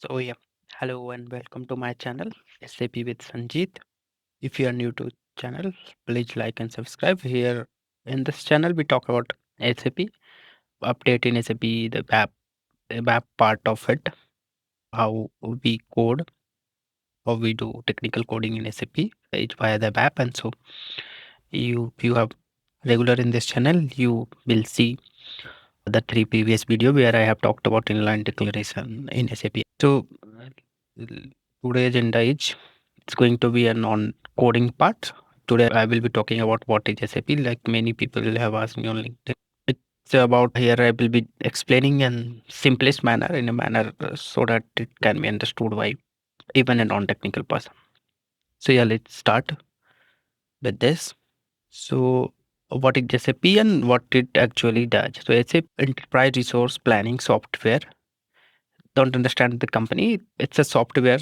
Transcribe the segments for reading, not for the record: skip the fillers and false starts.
So yeah, hello and welcome to my channel SAP with Sanjeet. If you are new to channel, please like and subscribe. Here in this channel, we talk about SAP, update in SAP, the app part of it, how we code, how we do technical coding in SAP, it's via the app. And so you have regular in this channel, you will see the three previous video where I have talked about inline declaration in SAP. So today's agenda is it's going to be a non-coding part. Today I will be talking about what is SAP. Like many people have asked me on LinkedIn. It's about here I will be explaining in simplest manner in a manner so that it can be understood by even a non-technical person. So yeah, let's start with this. So what is SAP and what it actually does? So SAP Enterprise Resource Planning Software. Don't understand the company. It's a software.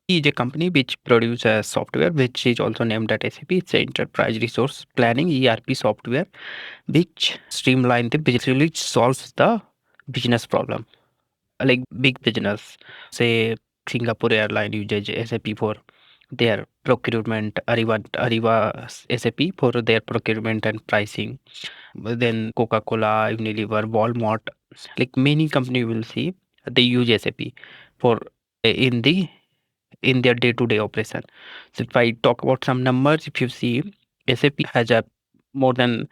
It is a company which produces a software which is also named at SAP. It's a Enterprise Resource Planning ERP software which streamline the business, really solves the business problem. Like big business, say Singapore Airline uses SAP for their procurement, Ariba SAP for their procurement and pricing. Then Coca-Cola, Unilever, Walmart, like many company will see they use SAP for in the in their day-to-day operation. So if I talk about some numbers, if you see SAP has a more than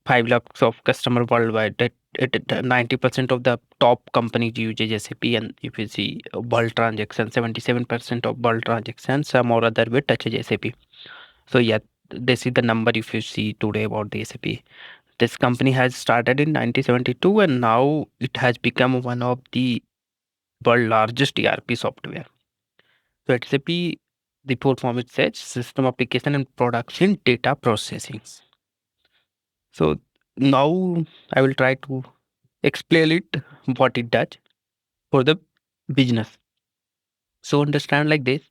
5 lakhs of customer worldwide. That 90% of the top companies use SAP, and if you see bulk transactions, 77% of bulk transactions, some or other way touches SAP. So yeah, this is the number if you see today about the SAP. This company has started in 1972 and now it has become one of the world largest ERP software. So at SAP, the full form it says System Application and Production Data Processing. So now I will try to explain it what it does for the business. So understand like this.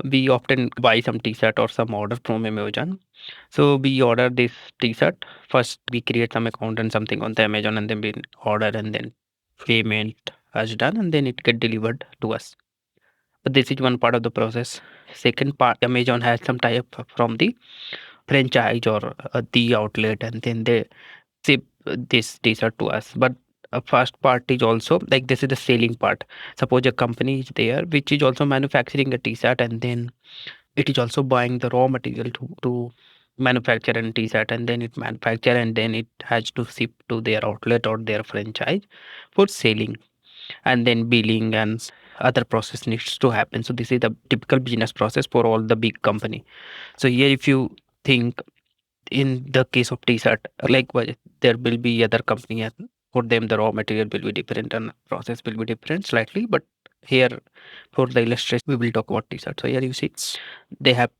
We often buy some t-shirt or some order from Amazon. So we order this t-shirt. First we create some account and something on the Amazon and then we order and then payment is done and then it get delivered to us. But this is one part of the process. Second part, Amazon has some tie-up from the franchise or the outlet and then they ship this t-shirt to us. But a first part is also like this is the selling part. Suppose a company is there which is also manufacturing a t-shirt and then it is also buying the raw material to manufacture a t-shirt and then it manufacture and then it has to ship to their outlet or their franchise for selling and then billing and other process needs to happen. So this is the typical business process for all the big company. So here if you think in the case of t-shirt likewise there will be other company and for them the raw material will be different and process will be different slightly, but here for the illustration we will talk about t-shirt. So here you see they have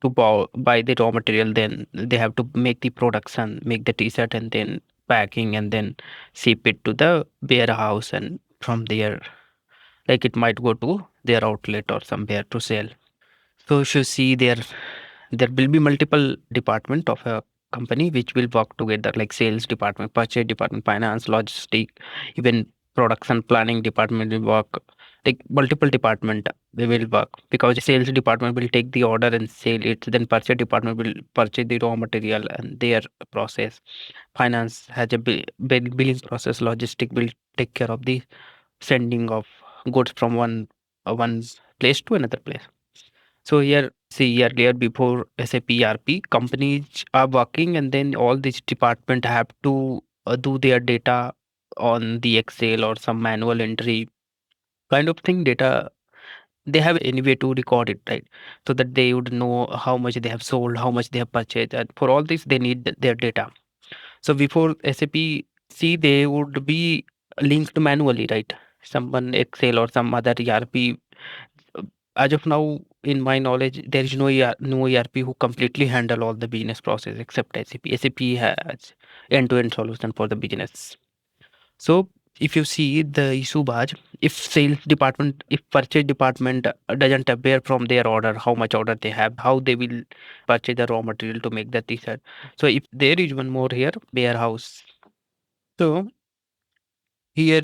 to buy the raw material, then they have to make the production, make the t-shirt and then packing and then ship it to the warehouse and from there like it might go to their outlet or somewhere to sell. So if you see there will be multiple department of a company which will work together like sales department, purchase department, finance, logistic, even production planning department will work, like multiple department they will work because sales department will take the order and sell it, then purchase department will purchase the raw material and their process, finance has a billing process, logistic will take care of the sending of goods from one place to another place. So here, see earlier before SAP ERP, companies are working and then all these department have to do their data on the Excel or some manual entry kind of thing. Data they have any way to record it, right? So that they would know how much they have sold, how much they have purchased, and for all this they need their data. So before SAP, see they would be linked manually, right? Someone Excel or some other ERP as of now, in my knowledge, there is no ERP who completely handle all the business process except SAP. SAP has end-to-end solution for the business. So if you see the issue badge, if sales department, if purchase department doesn't aware from their order how much order they have, how they will purchase the raw material to make the t-shirt. So if there is one more here, warehouse. So here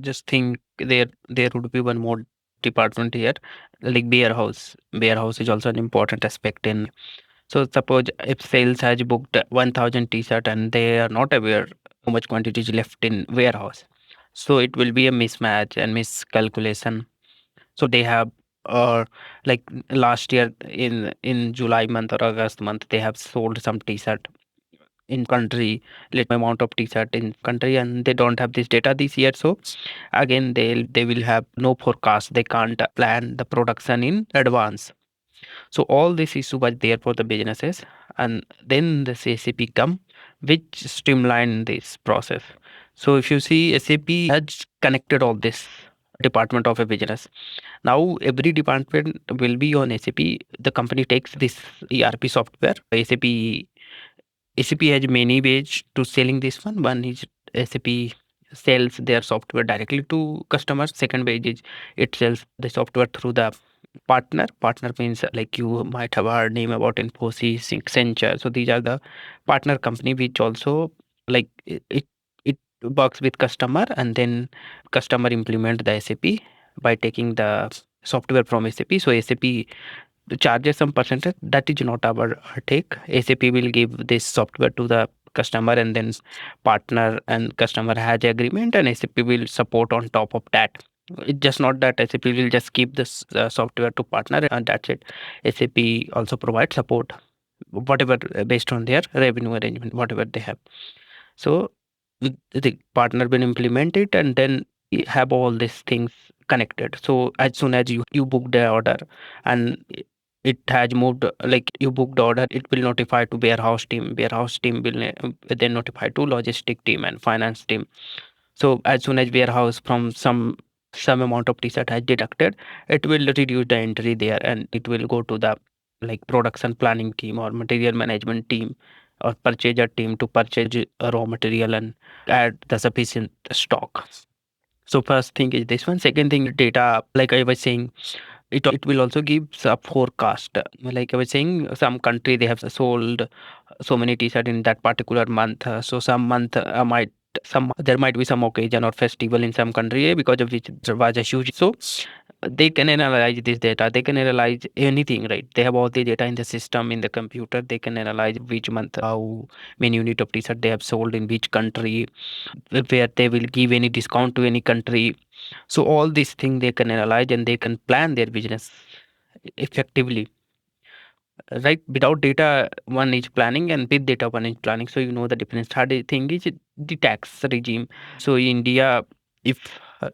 Just think there would be one more department here, like warehouse. Warehouse is also an important aspect in. So suppose if sales has booked 1,000 t-shirt and they are not aware how much quantity is left in warehouse, so it will be a mismatch and miscalculation. So they have, like last year in July month or August month, they have sold some t-shirt in country, let amount of t-shirt in country, and they don't have this data this year. So again they will have no forecast, they can't plan the production in advance. So all this issue was there for the businesses, and then the SAP come, which streamline this process. So if you see, SAP has connected all this department of a business. Now every department will be on SAP. The company takes this ERP software. SAP has many ways to selling this one. One is SAP sells their software directly to customers. Second way is it sells the software through the partner. Partner means like you might have heard name about Infosys, Accenture. So these are the partner company which also like it works with customer, and then customer implement the SAP by taking the software from SAP. So SAP charges some percentage. That is not our take. SAP will give this software to the customer, and then partner and customer has agreement, and SAP will support on top of that. It's just not that SAP will just keep this software to partner and that's it. SAP also provides support, whatever based on their revenue arrangement, whatever they have. So the partner will implement it, and then we have all these things connected. So as soon as you book the order, and it has moved, like you booked the order, it will notify to warehouse team. Warehouse team will then notify to logistic team and finance team. So as soon as warehouse from some amount of t-shirt has deducted, it will reduce the entry there, and it will go to the like production planning team or material management team or purchaser team to purchase raw material and add the sufficient stock. So first thing is this one. Second thing, data. Like I was saying, it will also give a forecast. Like I was saying, some country they have sold so many t-shirt in that particular month. So some month might some there might be some occasion or festival in some country, because of which there was a huge. So they can analyze this data. They can analyze anything, right? They have all the data in the system in the computer. They can analyze which month how many unit of t-shirt they have sold in which country, where they will give any discount to any country. So all these things they can analyze, and they can plan their business effectively, right? Without data one is planning, and with data one is planning. So you know the difference. Third thing is the tax regime. So in India, if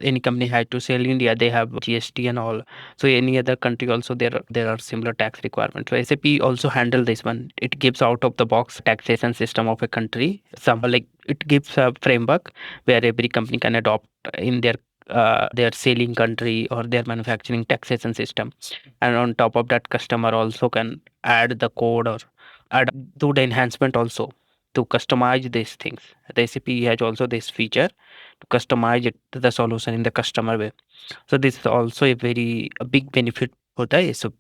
any company had to sell in India, they have GST and all. So any other country also there are similar tax requirements. So SAP also handle this one. It gives out of the box taxation system of a country. Some like it gives a framework where every company can adopt in their selling country or their manufacturing taxation system. And on top of that, customer also can add the code or add do the enhancement also to customize these things. The SAP has also this feature to customize it to the solution in the customer way. So this is also a big benefit for the SAP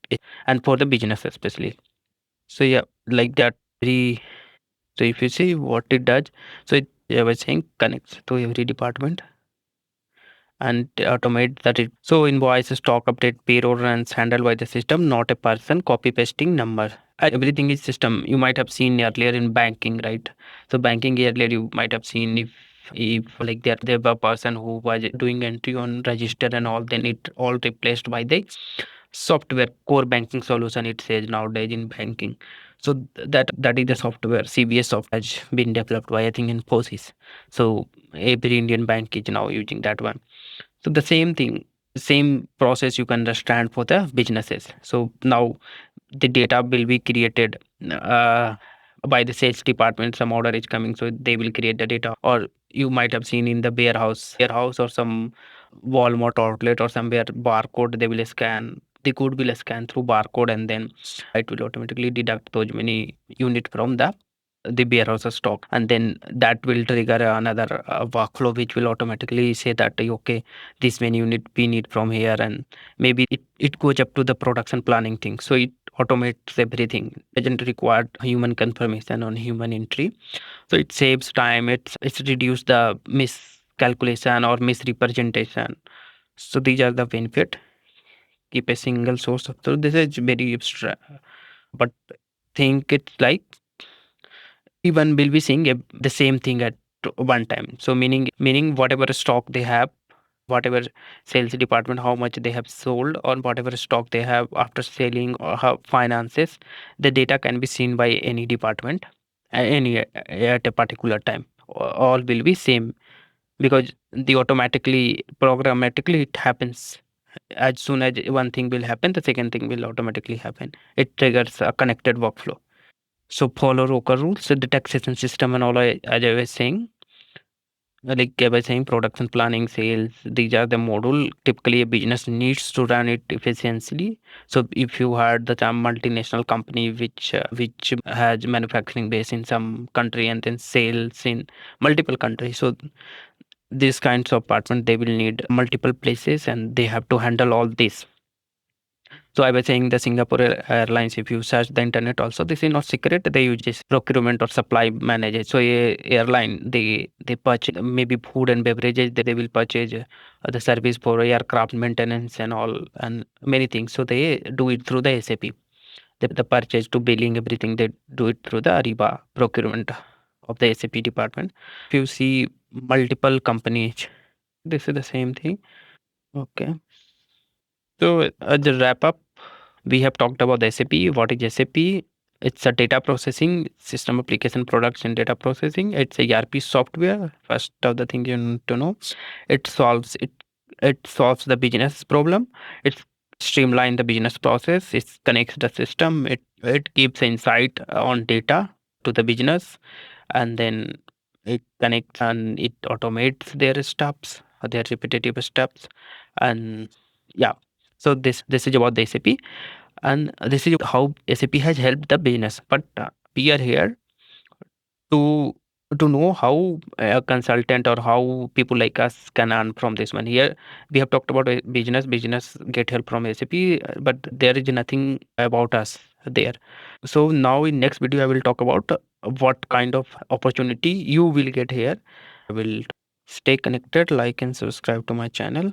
and for the business especially. So yeah, like that very. So if you see what it does, so it, I was saying, connects to every department and automate that. So invoice, stock update, payroll runs handled by the system, not a person copy pasting number. Everything is system. You might have seen earlier in banking, right? So banking earlier you might have seen, if like there were a person who was doing entry on register and all, then it all replaced by the software core banking solution, it says nowadays in banking. So that is the software. CBS software has been developed by, I think, Infosys. So every Indian bank is now using that one. So the same thing, same process you can understand for the businesses. So now the data will be created by the sales department. Some order is coming, so they will create the data. Or you might have seen in the warehouse or some Walmart outlet or somewhere, barcode they will scan. The code will scan through barcode, and then it will automatically deduct those many unit from the warehouse stock, and then that will trigger another workflow which will automatically say that okay, this many unit we need from here, and maybe it goes up to the production planning thing. So it automates everything. It doesn't require human confirmation on human entry. So it saves time. It's reduced the calculation or misrepresentation. So these are the benefit. Keep a single source. So this is very abstract, but think it's like everyone will be seeing the same thing at one time. So meaning whatever stock they have, whatever sales department, how much they have sold, or whatever stock they have after selling, or how finances, the data can be seen by any department, any at a particular time. All will be same, because the automatically programmatically it happens. As soon as one thing will happen, the second thing will automatically happen. It triggers a connected workflow. So follow Roker rules. So the taxation system and all, as I was saying, like I was saying, production planning, sales, these are the module. Typically, a business needs to run it efficiently. So if you had the multinational company which has manufacturing base in some country and then sales in multiple countries, so these kinds of apartment they will need multiple places and they have to handle all this. So I was saying the Singapore Airlines, if you search the internet also, this is not secret. They use this procurement or supply manager. So a airline, they purchase maybe food and beverages. They will purchase the service for aircraft maintenance and all and many things. So they do it through the SAP. The purchase to billing, everything they do it through the Ariba procurement of the SAP department. If you see multiple companies, this is the same thing. Okay. So as a wrap up, we have talked about the SAP. What is SAP? It's a data processing system, application products and data processing. It's a ERP software. First of the thing you need to know, it solves it. It solves the business problem. It streamlines the business process. It connects the system. It gives insight on data to the business, and then it connects and it automates their steps, their repetitive steps, and yeah. So this is about the SAP, and this is how SAP has helped the business. But we are here to know how a consultant or how people like us can earn from this one. Here we have talked about business get help from SAP, but there is nothing about us there. So now in next video I will talk about what kind of opportunity you will get here. I will stay connected, like and subscribe to my channel.